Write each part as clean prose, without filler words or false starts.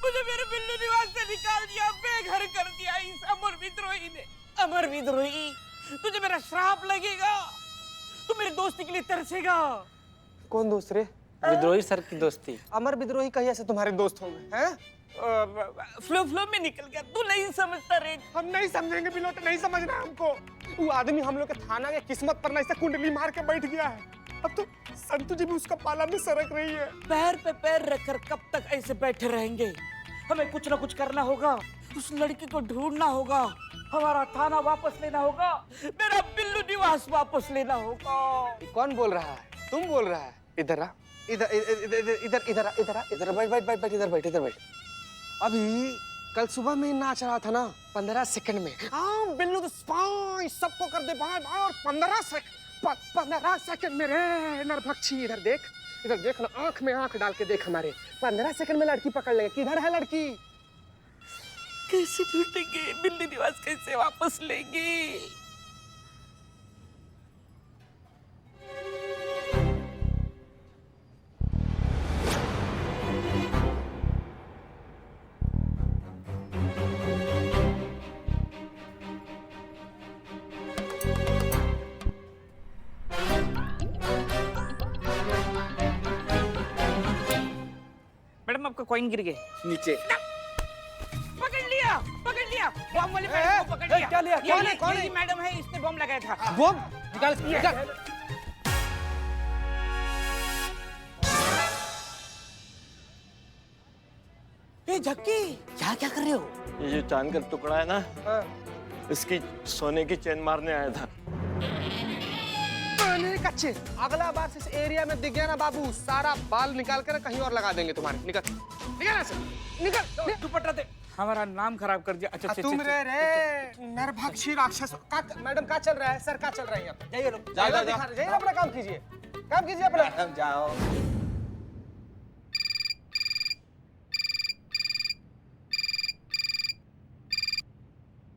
मुझे मेरे बिल्लू निवास से निकाल दिया, बेघर कर दिया इस अमर विद्रोही ने। अमर विद्रोही, तुझे मेरा श्राप लगेगा। तू मेरी दोस्ती के लिए तरसेगा। कौन दोस्त रे? विद्रोही सर की दोस्ती। अमर विद्रोही कहीं ऐसे तुम्हारे दोस्त होंगे हैं? फ्लो में निकल गया, तू नहीं समझता रे। हम नहीं समझेंगे बिलोट, नहीं समझना हमको। वो आदमी हम लोग के थाना के किस्मत पर नहीं से कुंडली मार के बैठ गया है। अब तो संतू जी भी उसका पाला में सरक रही है। पैर पे पैर रखकर कब तक ऐसे बैठे रहेंगे? हमें कुछ ना कुछ करना होगा। उस लड़की को ढूंढना होगा, हमारा थाना वापस लेना होगा, मेरा बिल्लू निवास वापस लेना होगा। कौन बोल रहा है? तुम बोल रहा है? इधर आ, इधर इधर इधर इधर इधर इधर बैठ बैठ बैठ बैठ इधर बैठ इधर बैठ। अभी कल सुबह में नाच रहा था ना 15 सेकंड में। हाँ बिल्लू तो स्पाई सबको कर दे बाहर और 15 सेकंड में रे नरभक्षी। इधर देख ना, आंख में आंख डाल के देख हमारे। 15 सेकंड में लड़की पकड़ लेंगे। किधर है लड़की? कैसे ढूंढेंगे? बिल्लू निवास कैसे वापस लेंगे? मैडम आपका कॉइन गिर गए नीचे। पकड़ लिया बॉम्ब वाले मैडम को पकड़ लिया। क्या लिया? कौन है? मैडम है, इसने बॉम्ब लगाया था। बॉम्ब निकाल निकाल। ए झक्की, क्या कर रहे हो? ये जो चांद का टुकड़ा है ना, इसकी सोने की चेन मारने आया था। कच्चे अगला बार से इस एरिया में दिख गया ना बाबू, सारा बाल निकाल कर कहीं और लगा देंगे तुम्हारे। निकल निकल ऐसे निकल। दुपट्टा दे, हमारा नाम खराब कर दिया। अच्छा तुम रे नरभक्षी राक्षस। मैडम क्या चल रहा है? सर क्या चल रहा है यहाँ पे? जाइए लोग, जाइए अपना काम कीजिए, काम कीजिए अपना। जाओ।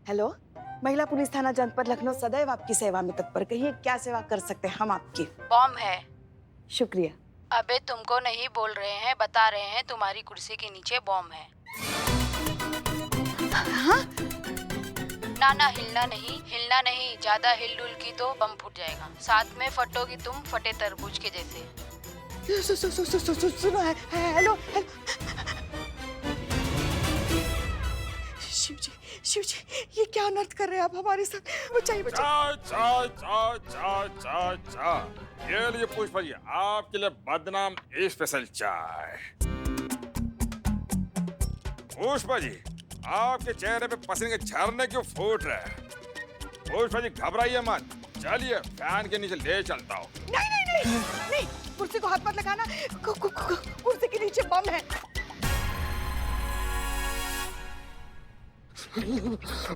हेलो, महिला पुलिस थाना जनपद लखनऊ सदैव आपकी सेवा में तत्पर। कहिए क्या सेवा कर सकते हैं हम आपकी? बॉम्ब है। शुक्रिया। अबे तुमको नहीं बोल रहे हैं, बता रहे हैं, तुम्हारी कुर्सी के नीचे बॉम्ब है। हाँ? ना हिलना नहीं, ज्यादा हिल डुल की तो बम फूट जाएगा। साथ में फटोगी तुम, फटे तरबूज के जैसे। सुनो, हेलो। शिव जी, ये क्या अनर्थ कर रहे हैं आप हमारे साथ? बचाइए। ये लिए पुष्पा जी, आपके लिए बदनाम स्पेशल चाय। पुष्पा जी, आपके चेहरे पे पसीने के झरने क्यों फूट रहे हैं? पुष्पा जी घबराइए मत, चलिए फैन के नीचे ले चलता हूँ। नहीं, कुर्सी को हाथ मत लगाना। कुर्सी के नीचे बम है।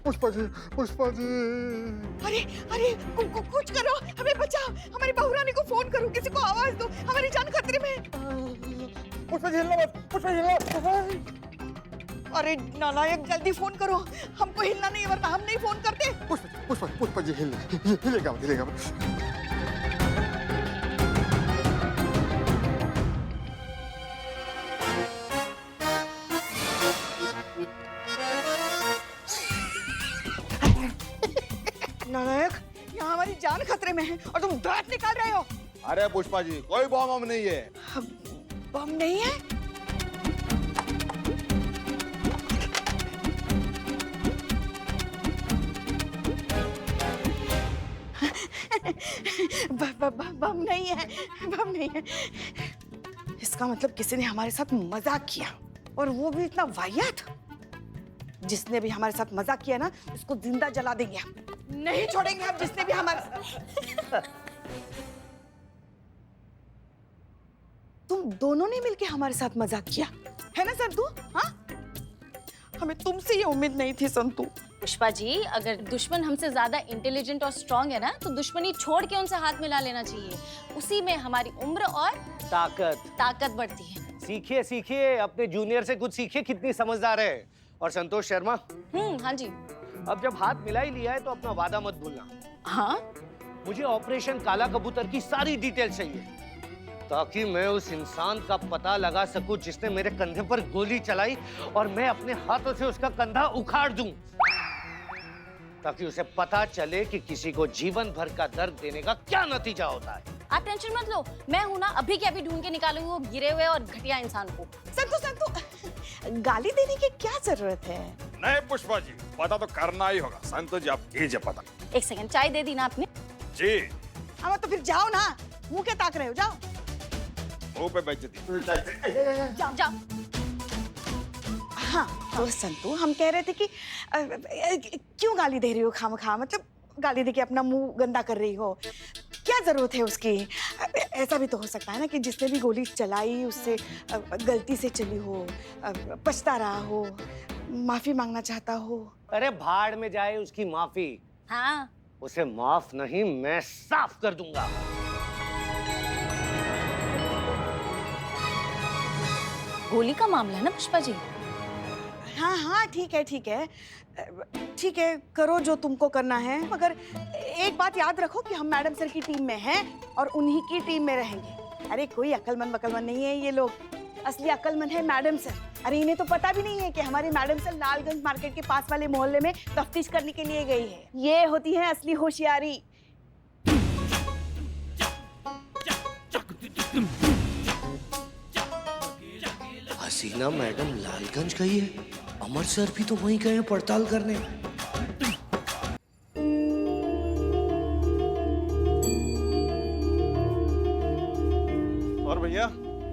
पुष्पा जी। अरे कुछ करो, हमें बचाओ। हमारी बहू रानी को फोन करो, किसी को आवाज दो, हमारी जान खतरे में है। पुष्पा जी हिलना मत। अरे नालायक, जल्दी फोन करो। हमको हिलना नहीं, वरना हम नहीं फोन करते। पुष्पा जी हिलेगा। नालायक, यहाँ हमारी जान खतरे में है और तुम दांत निकाल रहे हो। अरे पुष्पा जी, कोई बॉम्ब नहीं है। बम नहीं है? बम नहीं है। इसका मतलब किसी ने हमारे साथ मजाक किया, और वो भी इतना वाहियात। जिसने भी हमारे साथ मजाक किया ना, उसको जिंदा जला देंगे हम। नहीं छोड़ेंगे हम जिसने भी हमारे साथ। तुम दोनों ने मिलके हमारे साथ मजाक किया है ना संतू? हाँ, हमें तुमसे ये उम्मीद नहीं थी संतू। पुष्पा जी, अगर दुश्मन हमसे ज्यादा इंटेलिजेंट और स्ट्रांग है ना, तो दुश्मनी छोड़ के उनसे हाथ मिला लेना चाहिए। उसी में हमारी उम्र और ताकत बढ़ती है। सीखिए, अपने जूनियर से कुछ सीखिए, कितनी समझदार है। और संतोष शर्मा, हाँ जी। अब जब हाथ मिला ही लिया है तो अपना वादा मत भूलना। हाँ, मुझे ऑपरेशन काला कबूतर की सारी डिटेल चाहिए। ताकि मैं उस इंसान का पता लगा सकूं जिसने मेरे कंधे पर गोली चलाई और मैं अपने हाथों से उसका कंधा उखाड़ दूं, ताकि उसे पता चले कि किसी को जीवन भर का दर्द देने का क्या नतीजा होता है। आप टेंशन मत लो, मैं हूं ना, अभी के अभी ढूंढ के निकालूंगी वो गिरे हुए और घटिया इंसान को। संतु संतु गाली देने की क्या जरूरत है? नहीं पुष्पा जी, पता तो करना ही होगा। संतोष जी आप कीजिए पता। एक सेकंड, चाय दे दी ना आपने? जी हाँ तो फिर जाओ ना, मुंह क्या ताक रहे हो, जाओ। मुंह पे बेइज्जती। जाओ जाओ। हाँ तो संतु हम कह रहे थे कि क्यों गाली दे रही हो खामखा, मतलब गाली दे के अपना मुंह गंदा कर रही हो, क्या जरूरत है उसकी? ऐसा भी तो हो सकता है ना कि जिसने भी गोली चलाई उससे गलती से चली हो, पछता रहा हो, माफी मांगना चाहता हो। अरे भाड़ में जाए उसकी माफी। हाँ उसे माफ नहीं, मैं साफ कर दूंगा। गोली का मामला है ना पुष्पा जी? हाँ हाँ ठीक है ठीक है ठीक है, करो जो तुमको करना है, मगर एक बात याद रखो कि हम मैडम सर की टीम में हैं और उन्हीं की टीम में रहेंगे। अरे कोई अक्लमंद बकलमंद नहीं है ये लोग, असली अक्लमंद है मैडम सर। अरे इन्हें तो पता भी नहीं है कि हमारी मैडम सर लालगंज मार्केट के पास वाले मोहल्ले में तफ्तीश करने के लिए गई है। ये होती है असली होशियारी। हसीना मैडम लालगंज गई है, अमर सर भी तो वहीं गए हैं पड़ताल करने। और भैया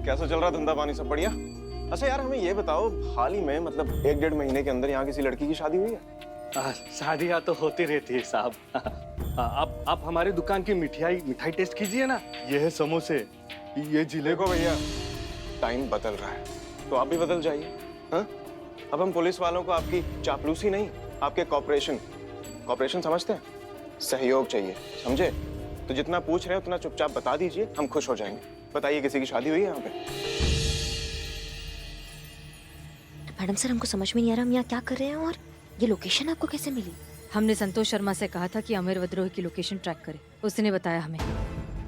कैसा चल रहा धंधा पानी, सब बढ़िया? अच्छा यार हमें ये बताओ, हाल ही में मतलब 1-1.5 महीने के अंदर यहाँ किसी लड़की की शादी हुई है? शादियाँ तो होती रहती है साहब। आप हमारी दुकान की मिठाई टेस्ट कीजिए ना, ये है समोसे, ये जिले देखो भैया टाइम बदल रहा है तो आप भी बदल जाइए। हाँ, अब हम पुलिस वालों को आपकी चापलूसी नहीं, आपके कॉपरेशन समझते हैं, सहयोग चाहिए, समझे? तो जितना पूछ रहे हैं उतना चुपचाप बता दीजिए, हम खुश हो जाएंगे। बताइए किसी की शादी हुई है यहाँ पे? मैडम सर हमको समझ में नहीं आ रहा हम यहाँ क्या कर रहे हैं, और ये लोकेशन आपको कैसे मिली? हमने संतोष शर्मा से कहा था कि अमर विद्रोह की लोकेशन ट्रैक करे, उसने बताया हमें।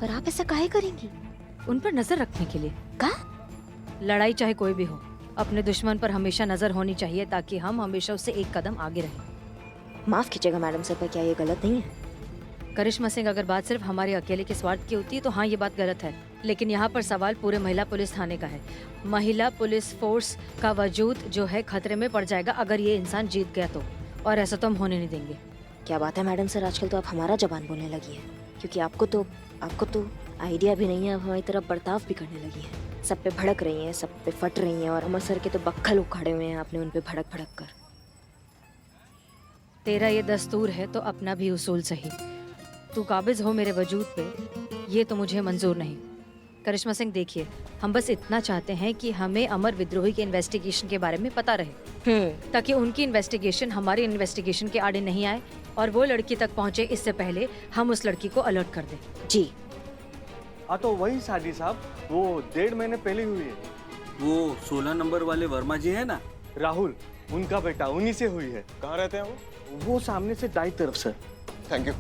पर आप ऐसा काहे करेंगी? उन पर नजर रखने के लिए। का? लड़ाई चाहे कोई भी हो, अपने दुश्मन पर हमेशा नजर होनी चाहिए ताकि हम हमेशा उससे एक कदम आगे रहें। माफ कीजिएगा मैडम सर, पर क्या ये गलत नहीं है? करिश्मा सिंह, अगर बात सिर्फ हमारे अकेले के स्वार्थ की होती है तो हाँ ये बात गलत है, लेकिन यहाँ पर सवाल पूरे महिला पुलिस थाने का है। महिला पुलिस फोर्स का वजूद जो है खतरे में पड़ जाएगा अगर ये इंसान जीत गया तो, और ऐसा तो हम होने नहीं देंगे। क्या बात है मैडम सर, आजकल तो आप हमारा जबान बोलने लगी है, क्योंकि आपको तो आइडिया भी नहीं है, आप हमारी तरफ बर्ताव भी करने लगी है। सब पे भड़क रही हैं, सब पे फट रही हैं, और अमर सर के तो बक्खल उखाड़े हुए हैं आपने उन पे भड़क कर। तेरा ये दस्तूर है तो अपना भी उसूल सही। तू काबिज हो मेरे वजूद पे, ये तो मुझे मंजूर नहीं। करिश्मा सिंह देखिए, हम बस इतना चाहते हैं कि हमें अमर विद्रोही के इन्वेस्टिगेशन के बारे में पता रहे, ताकि उनकी इन्वेस्टिगेशन हमारी इन्वेस्टिगेशन के आड़े नहीं आए और वो लड़की तक पहुंचे इससे पहले हम उस लड़की को अलर्ट कर दें। जी हाँ तो वही शादी साहब, वो 1.5 महीने पहले हुई है। वो 16 नंबर वाले वर्मा जी है ना, राहुल, उनका बेटा, उन्हीं से हुई है। कहाँ रहते हैं वो सामने से दाई तरफ सर। Thank you.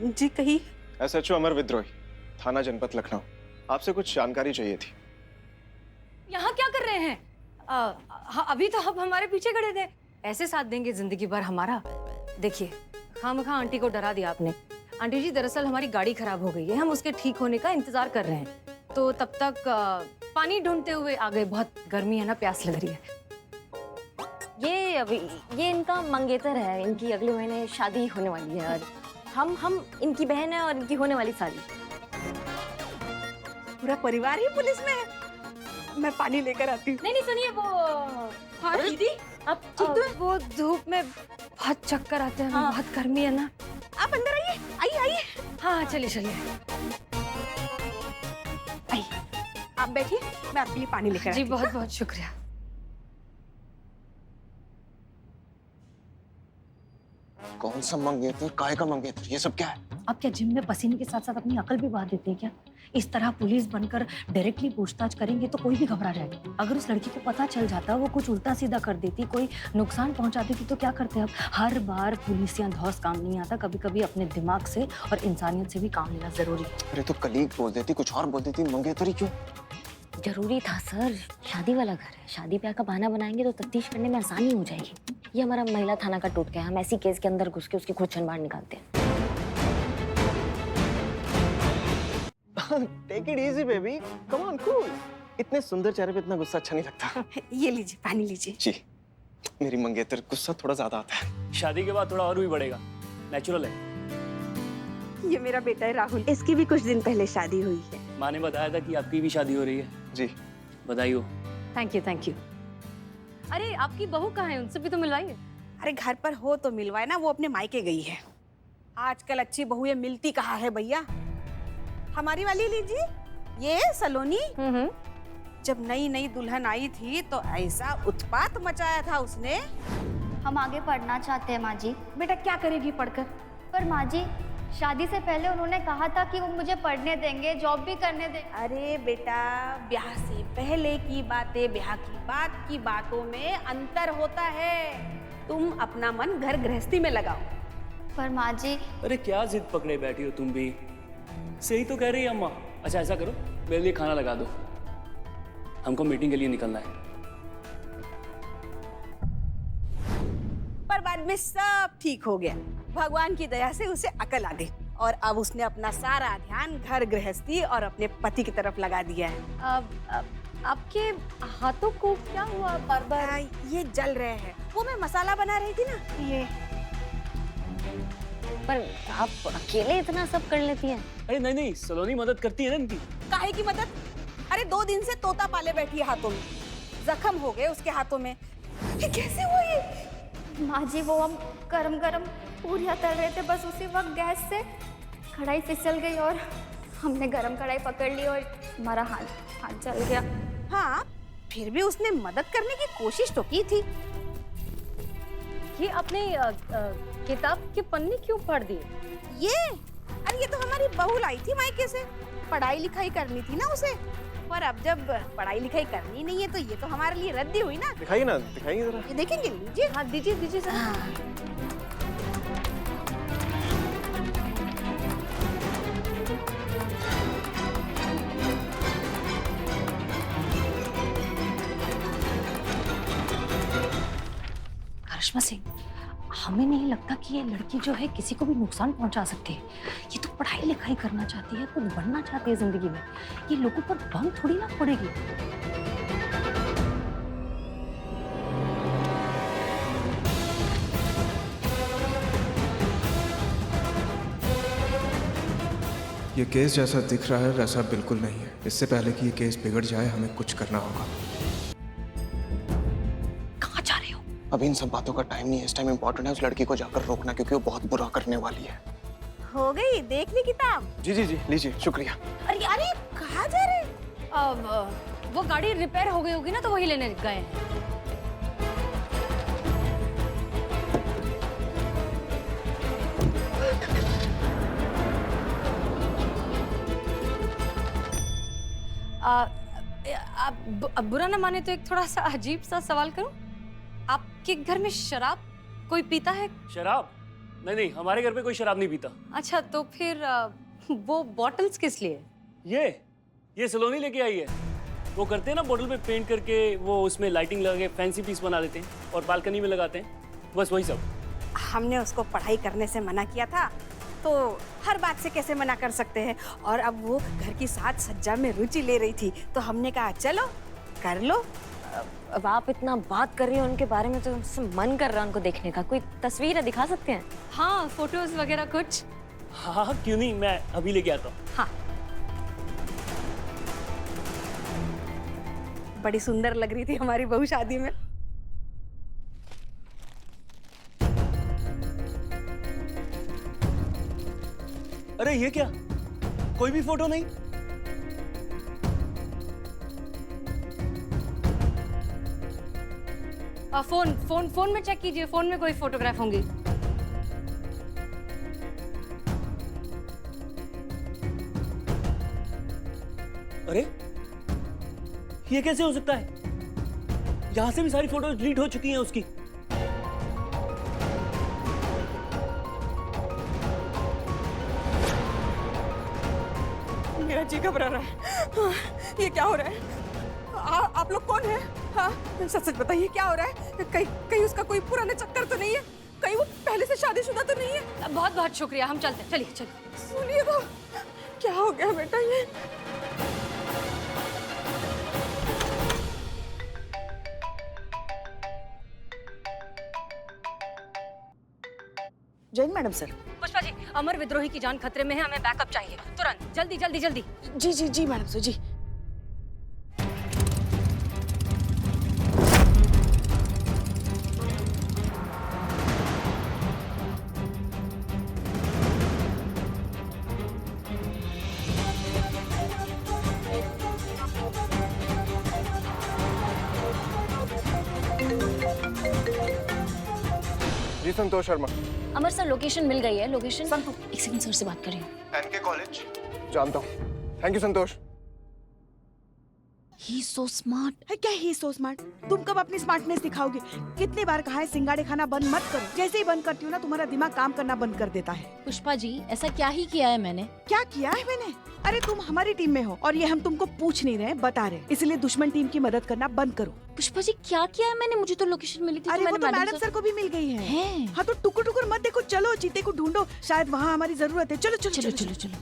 जी कही। SHO अमर विद्रोही, थाना जनपद लखनऊ, आपसे कुछ जानकारी चाहिए थी। यहाँ क्या कर रहे हैं? अभी तो आप हमारे पीछे खड़े थे। ऐसे साथ देंगे जिंदगी भर हमारा? देखिए, खामखा आंटी को डरा दिया आपने। आंटी जी, दरअसल हमारी गाड़ी खराब हो गई है, हम उसके ठीक होने का इंतजार कर रहे हैं, तो तब तक पानी ढूंढते हुए आ गए। बहुत गर्मी है ना, प्यास लग रही है। ये इनका मंगेतर है, इनकी अगले महीने शादी होने वाली है, और हम इनकी बहन है और इनकी होने वाली शादी। पूरा परिवार ही पुलिस में है। मैं पानी लेकर आती हूँ। नहीं सुनिए, वो हाँ दीदी, अब वो धूप में बहुत चक्कर आते हैं। हाँ। बहुत गर्मी है ना। आप अंदर आइए, आइए। हाँ चलिए। आइए, आप बैठिए, मैं आपके लिए पानी लेकर जी। आती हूँ। बहुत बहुत शुक्रिया। कौन सा मंगेतर, काय का मंगेतर, ये सब क्या है? आप क्या जिम में पसीने के साथ साथ अपनी अकल भी बहा देते हैं क्या? इस तरह पुलिस बनकर डायरेक्टली पूछताछ करेंगे तो कोई भी घबरा जाएगा। अगर उस लड़की को पता चल जाता, वो कुछ उल्टा सीधा कर देती, कोई नुकसान पहुंचा देती तो क्या करते? अब हर बार पुलिस या धौस काम नहीं आता, कभी कभी अपने दिमाग से और इंसानियत से भी काम लेना जरूरी है। अरे तो कलीग बोल देती, कुछ और बोल देती, मंगेतर ही क्यों? जरूरी था सर, शादी वाला घर है, शादी ब्याह का बहाना बनाएंगे तो तफ्तीश करने में आसानी हो जाएगी। ये हमारा महिला थाना का टोटका है, हम ऐसी केस के अंदर घुस के उसकी खुद छन बाहर निकालते हैं। Take it easy baby, come on, cool. इतने सुंदर चेहरे पे इतना गुस्सा अच्छा नहीं लगता। ये लीजिए, पानी लीजिए। जी, मेरी मंगेतर गुस्सा थोड़ा ज्यादा आता है। शादी के बाद थोड़ा और भी बढ़ेगा, नेचुरल है। ये मेरा बेटा है राहुल, इसकी भी कुछ दिन पहले शादी हुई है। माँ ने बताया था कि आपकी भी शादी हो रही है। जी, बधाई हो। Thank you, thank you. अरे आपकी बहू कहाँ है? उनसे भी तो मिलवाइए। अरे घर पर हो तो मिलवाए ना, वो अपने मायके गई है। आजकल अच्छी बहुएं मिलती कहाँ है भैया। हमारी वाली लीजिए, ये सलोनी। जब नई नई दुल्हन आई थी तो ऐसा उत्पात मचाया था उसने। हम आगे पढ़ना चाहते हैं माँ जी। बेटा क्या करेगी पढ़कर? पर माँ जी, शादी से पहले उन्होंने कहा था कि वो मुझे पढ़ने देंगे, जॉब भी करने देंगे। अरे बेटा, ब्याह से पहले की बातें, ब्याह की बाद की बातों में अंतर होता है। तुम अपना मन घर गृहस्थी में लगाओ। पर माँ जी। अरे क्या जिद पकड़े बैठी हो तुम भी? सही तो कह रही है अम्मा। अच्छा ऐसा करो, मेरे लिए खाना लगा दो, हमको मीटिंग के लिए निकलना है। पर बाद में सब ठीक हो गया, भगवान की दया से उसे अकल आ गई और अब उसने अपना सारा ध्यान घर गृहस्थी और अपने पति की तरफ लगा दिया है। आपके हाथों को क्या हुआ? बार-बार ये जल रहे हैं। वो मैं मसाला बना रही थी ना, ये। पर आप अकेले इतना सब कर लेती हैं? अरे नहीं नहीं, सलोनी मदद करती है ना इनकी। काहे की मदद? अरे 2 दिन से तोता पाले बैठी है हाथों में, जख्म हो गए उसके हाथों में। ये कैसे हुआ ये? माँ जी, वो हम गरम गरम पूरियाँ तल रहे थे, बस उसी वक्त गैस से कढ़ाई फिसल गई और हमने गरम कढ़ाई पकड़ ली और हमारा हाथ जल गया। हाँ, फिर भी उसने मदद करने की कोशिश तो की थी। ये अपने किताब के पन्ने क्यों फाड़ दिए? अरे ये तो हमारी बहू लाई थी मायके से, पढ़ाई लिखाई करनी थी ना उसे। पर अब जब पढ़ाई लिखाई करनी नहीं है तो ये तो हमारे लिए रद्दी हुई ना। दिखाइए ना, दिखाइए जरा। ये देखेंगे? लीजिए। हाँ दीजिए, दीजिए सर। करिश्मा सिंह, हमें नहीं लगता कि ये लड़की जो है किसी को भी नुकसान पहुंचा सकती है। ये तो पढ़ाई लिखाई करना चाहती है, कुछ बनना चाहती है जिंदगी में। ये लोगों पर बम थोड़ी ना फोड़ेगी। ये केस जैसा दिख रहा है वैसा बिल्कुल नहीं है। इससे पहले कि ये केस बिगड़ जाए हमें कुछ करना होगा। कहाँ जा रहे हो? अभी इन सब बातों का टाइम नहीं है। इस टाइम इम्पोर्टेंट है उस लड़की को जाकर रोकना, क्योंकि वो बहुत बुरा करने वाली है। हो गई, देख ली किताब? जी जी जी, लीजिए, शुक्रिया। अरे अरे, कहाँ जा रहे? अब वो गाड़ी रिपेयर हो गई होगी ना, तो वही लेने गए हैं। आप बुरा ना माने तो एक थोड़ा सा अजीब सा सवाल करूं? आपके घर में शराब कोई पीता है? शराब? नहीं नहीं, हमारे घर पे कोई शराब नहीं पीता। अच्छा, तो फिर वो बॉटल्स किस लिए? ये सलोनी लेके आई है। वो करते हैं ना, बोतल पे पेंट करके वो उसमें लाइटिंग लगा के फैंसी पीस बना देते हैं और बालकनी में लगाते हैं, बस वही सब। हमने उसको पढ़ाई करने से मना किया था, तो हर बात से कैसे मना कर सकते हैं। और अब वो घर की साज सज्जा में रुचि ले रही थी, तो हमने कहा चलो कर लो। अब आप इतना बात कर रही हो उनके बारे में तो मन कर रहा है उनको देखने का। कोई तस्वीर दिखा सकते हैं? हाँ, फोटोज वगैरह कुछ। हाँ क्यों नहीं, मैं अभी लेके आता हूँ। हाँ, बड़ी सुंदर लग रही थी हमारी बहू शादी में। अरे ये क्या, कोई भी फोटो नहीं? फोन में चेक कीजिए, फोन में कोई फोटोग्राफ होंगी। अरे ये कैसे हो सकता है? यहां से भी सारी फोटोज डिलीट हो चुकी हैं उसकी। मेरा जी घबरा रहा है। हाँ, ये क्या हो रहा है? आप लोग कौन हैं? हाँ, सच सच बताइए क्या हो रहा है? कहीं उसका कोई पुराना चक्कर तो नहीं है? कहीं वो पहले से शादीशुदा तो नहीं है? बहुत बहुत शुक्रिया, हम चलते हैं। चलिए चलिए। सुनिए तो, क्या हो गया बेटा ये? Jain madam sir. पुष्पा जी, अमर विद्रोही की जान खतरे में है, हमें बैकअप चाहिए तुरंत, जल्दी जल्दी जल्दी। जी जी जी मैडम सर जी। जी संतोष शर्मा। अमर सर लोकेशन मिल गई है। लोकेशन एक सेकंड सर से बात कर रही हूँ। एनके कॉलेज जानता हूँ। Thank you Santosh. He's so smart. है क्या ही सो स्मार्ट? तुम कब अपनी स्मार्टनेस दिखाओगे? कितनी बार कहा है सिंगाड़े खाना बंद मत करो। जैसे ही बंद करती हूँ ना तुम्हारा दिमाग काम करना बंद कर देता है। पुष्पा जी, ऐसा क्या ही किया है मैंने? क्या किया है मैंने? अरे तुम हमारी टीम में हो और ये हम तुमको पूछ नहीं रहे, बता रहे, इसलिए दुश्मन टीम की मदद करना बंद करो। पुष्पा जी क्या किया है मैंने? मुझे तो लोकेशन मिली थी। अरे वो तो मैडम सर को भी मिल गई है। हाँ तो टुकुर टुकुर मत देखो, चलो चीते को ढूंढो, शायद वहाँ हमारी जरूरत है। चलो चलो चलो चलो चलो।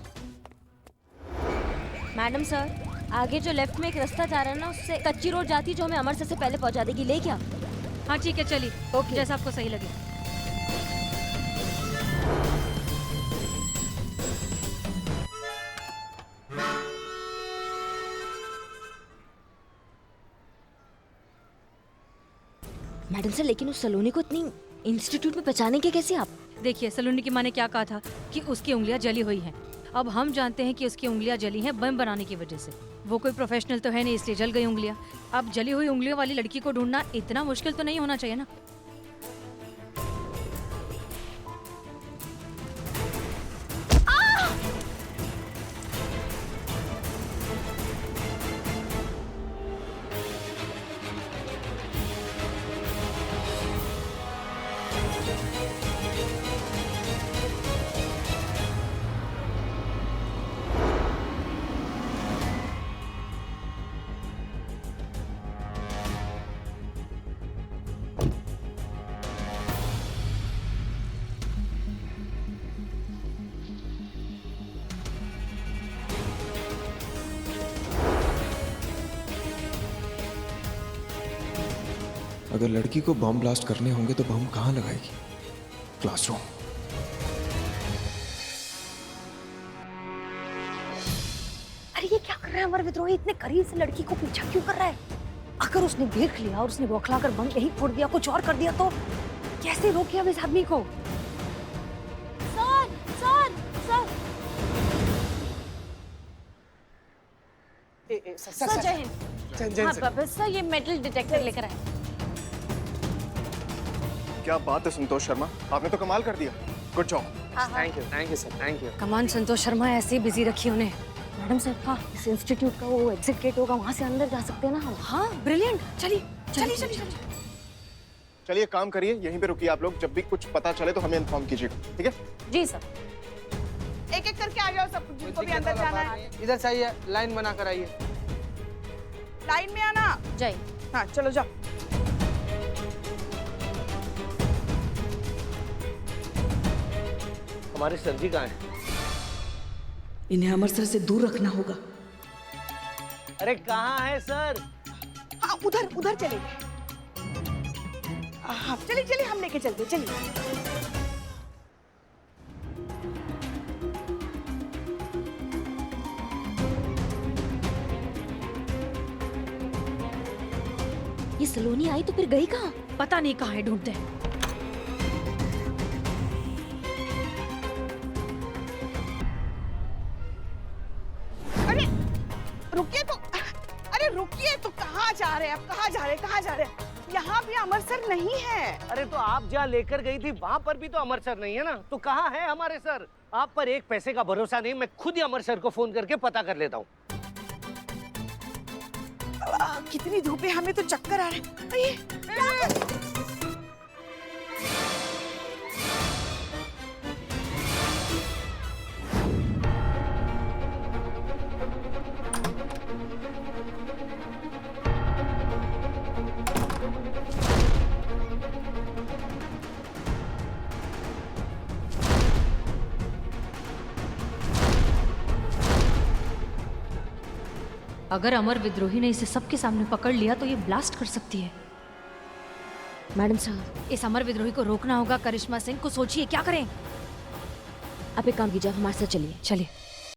मैडम सर, आगे जो लेफ्ट में एक रास्ता जा रहा है ना, उससे कच्ची रोड जाती है जो हमें अमर सर से पहले पहुंचा देगी। ले क्या? हाँ ठीक है, चलिए। ओके, जैसा आपको सही लगे। मैडम सर, लेकिन उस सलोनी को इतनी इंस्टीट्यूट में पहचाने के कैसे आप? देखिए, सलोनी की माँ ने क्या कहा था कि उसकी उंगलियां जली हुई हैं। अब हम जानते हैं कि उसकी उंगलियां जली हैं बम बनाने की वजह से। वो कोई प्रोफेशनल तो है नहीं, इसलिए जल गई उंगलियां। अब जली हुई उंगलियों वाली लड़की को ढूंढना इतना मुश्किल तो नहीं होना चाहिए ना। अगर लड़की को बम ब्लास्ट करने होंगे तो बम कहाँ लगाएगी? क्लासरूम। अरे ये क्या कर रहा है अमर विद्रोही? इतने करीब से लड़की को पीछा क्यों कर रहा है? अगर उसने देख लिया और उसने बौखला कर बम यही फोड़ दिया, कुछ और कर दिया तो कैसे रोके अब इस आदमी को? सर सर सर सर, जय हिंद। हाँ बस सर, ये मेटल डिटेक्टर लेकर आए। क्या बात है संतोष शर्मा, आपने तो कमाल कर दिया। Good job. Thank you sir, thank you. कमान संतोष शर्मा, ऐसे बिजी रखी उन्हें। मैडम सर, हाँ, इस इंस्टीट्यूट का वो एग्जिट गेट होगा, वहाँ से अंदर जा सकते हैं ना हम? हाँ ब्रिलियंट, चलिए चलिए चलिए। चलिए काम करिए, यहीं पे रुकिए आप लोग। जब भी कुछ पता चले तो हमें इन्फॉर्म कीजिएगा, ठीक है? जी सर। एक एक करके आ जाओ सब, जिनको भी अंदर जाना है। इधर से आइए, लाइन बना कर आइए। लाइन में आना। जय। हाँ चलो जाओ। हमारे सर जी कहाँ हैं? इन्हें अमर सर से दूर रखना होगा। अरे कहाँ है सर? हाँ उधर उधर चले। हाँ चलिए चलिए, हम लेके चलते, चलिए। ये सलोनी आई तो फिर गई कहाँ? पता नहीं कहाँ है, ढूंढते हैं। अरे रुकिए तो, अरे रुकिए तो, कहाँ जा रहे हैं आप? कहाँ जा रहे हैं? कहाँ जा रहे हैं? यहाँ भी अमर सर नहीं है। अरे तो आप जहाँ लेकर गई थी वहाँ पर भी तो अमर सर नहीं है ना, तो कहाँ है हमारे सर? आप पर एक पैसे का भरोसा नहीं, मैं खुद ही अमर सर को फोन करके पता कर लेता हूँ। कितनी धूप है, हमें तो चक्कर आ रहा है। अगर अमर विद्रोही ने इसे सबके सामने पकड़ लिया तो ये ब्लास्ट कर सकती है। मैडम साहब, इस अमर विद्रोही को रोकना होगा। करिश्मा सिंह को सोचिए क्या करें। आप एक काम कीजिए, आप हमारे साथ चलिए। चलिए।